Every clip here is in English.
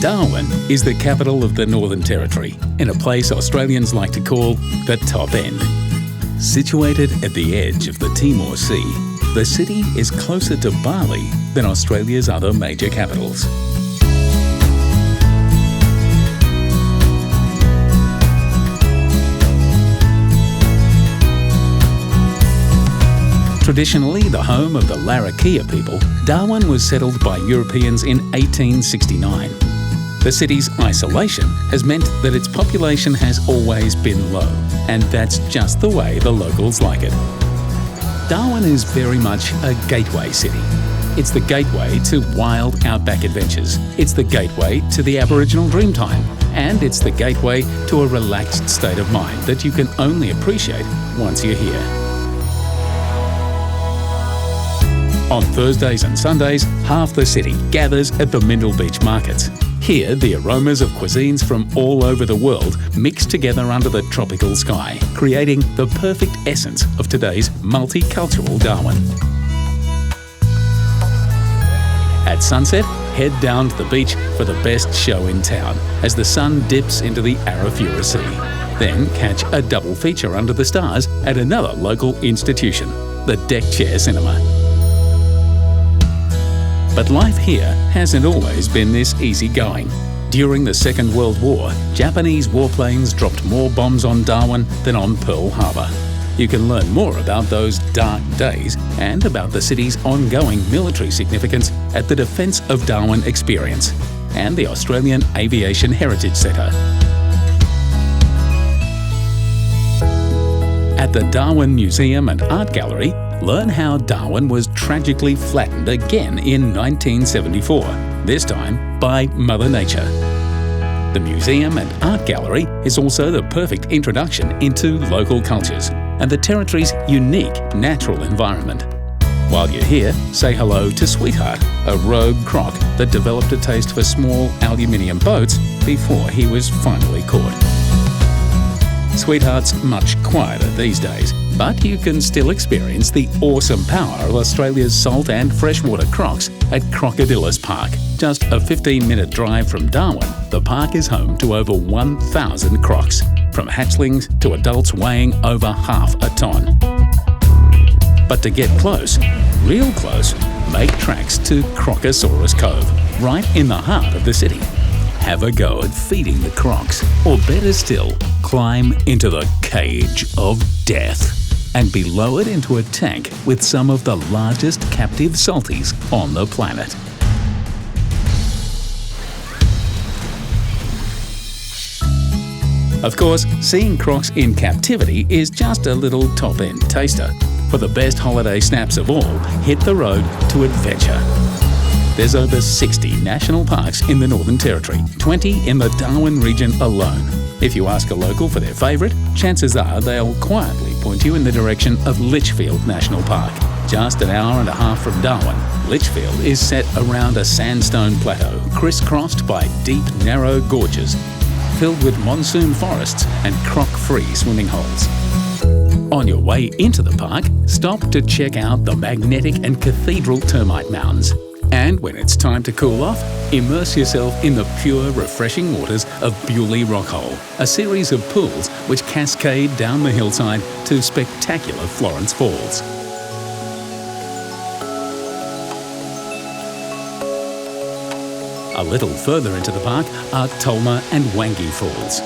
Darwin is the capital of the Northern Territory, in a place Australians like to call the Top End. Situated at the edge of the Timor Sea, the city is closer to Bali than Australia's other major capitals. Traditionally the home of the Larrakia people, Darwin was settled by Europeans in 1869. The city's isolation has meant that its population has always been low, and that's just the way the locals like it. Darwin is very much a gateway city. It's the gateway to wild outback adventures. It's the gateway to the Aboriginal Dreamtime. And it's the gateway to a relaxed state of mind that you can only appreciate once you're here. On Thursdays and Sundays, half the city gathers at the Mindle Beach markets. Here, the aromas of cuisines from all over the world mix together under the tropical sky, creating the perfect essence of today's multicultural Darwin. At sunset, head down to the beach for the best show in town as the sun dips into the Arafura Sea. Then catch a double feature under the stars at another local institution, the Deck Chair Cinema. But life here hasn't always been this easygoing. During the Second World War, Japanese warplanes dropped more bombs on Darwin than on Pearl Harbor. You can learn more about those dark days and about the city's ongoing military significance at the Defence of Darwin Experience and the Australian Aviation Heritage Centre. At the Darwin Museum and Art Gallery, learn how Darwin was tragically flattened again in 1974, this time by Mother Nature. The museum and art gallery is also the perfect introduction into local cultures and the territory's unique natural environment. While you're here, say hello to Sweetheart, a rogue croc that developed a taste for small aluminium boats before he was finally caught. Sweetheart's much quieter these days, but you can still experience the awesome power of Australia's salt and freshwater crocs at Crocodilus Park. Just a 15-minute drive from Darwin, the park is home to over 1,000 crocs, from hatchlings to adults weighing over half a tonne. But to get close, real close, make tracks to Crocosaurus Cove, right in the heart of the city. Have a go at feeding the crocs, or better still, climb into the cage of death and be lowered into a tank with some of the largest captive salties on the planet. Of course, seeing crocs in captivity is just a little top-end taster. For the best holiday snaps of all, hit the road to adventure. There's over 60 national parks in the Northern Territory, 20 in the Darwin region alone. If you ask a local for their favourite, chances are they'll quietly point you in the direction of Litchfield National Park. Just an hour and a half from Darwin, Litchfield is set around a sandstone plateau crisscrossed by deep, narrow gorges, filled with monsoon forests and croc-free swimming holes. On your way into the park, stop to check out the magnetic and cathedral termite mounds. And when it's time to cool off, immerse yourself in the pure, refreshing waters of Bewley Rockhole, a series of pools which cascade down the hillside to spectacular Florence Falls. A little further into the park are Tolna and Wangi Falls.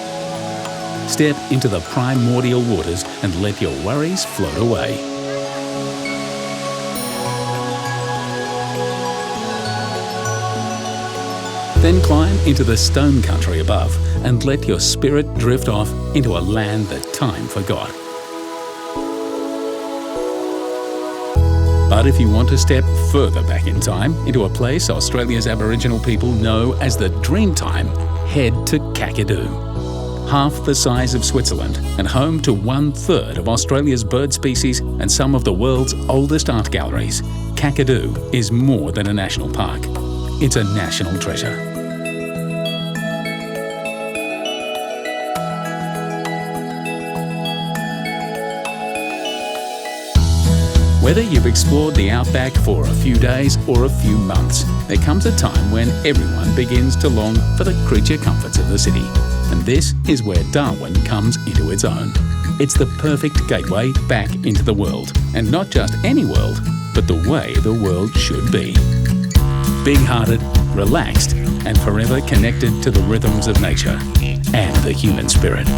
Step into the primordial waters and let your worries float away. Then climb into the stone country above and let your spirit drift off into a land that time forgot. But if you want to step further back in time, into a place Australia's Aboriginal people know as the Dreamtime, head to Kakadu. Half the size of Switzerland and home to 1/3 of Australia's bird species and some of the world's oldest art galleries, Kakadu is more than a national park. It's a national treasure. Whether you've explored the outback for a few days or a few months, there comes a time when everyone begins to long for the creature comforts of the city. And this is where Darwin comes into its own. It's the perfect gateway back into the world, and not just any world, but the way the world should be. Big-hearted, relaxed, and forever connected to the rhythms of nature and the human spirit.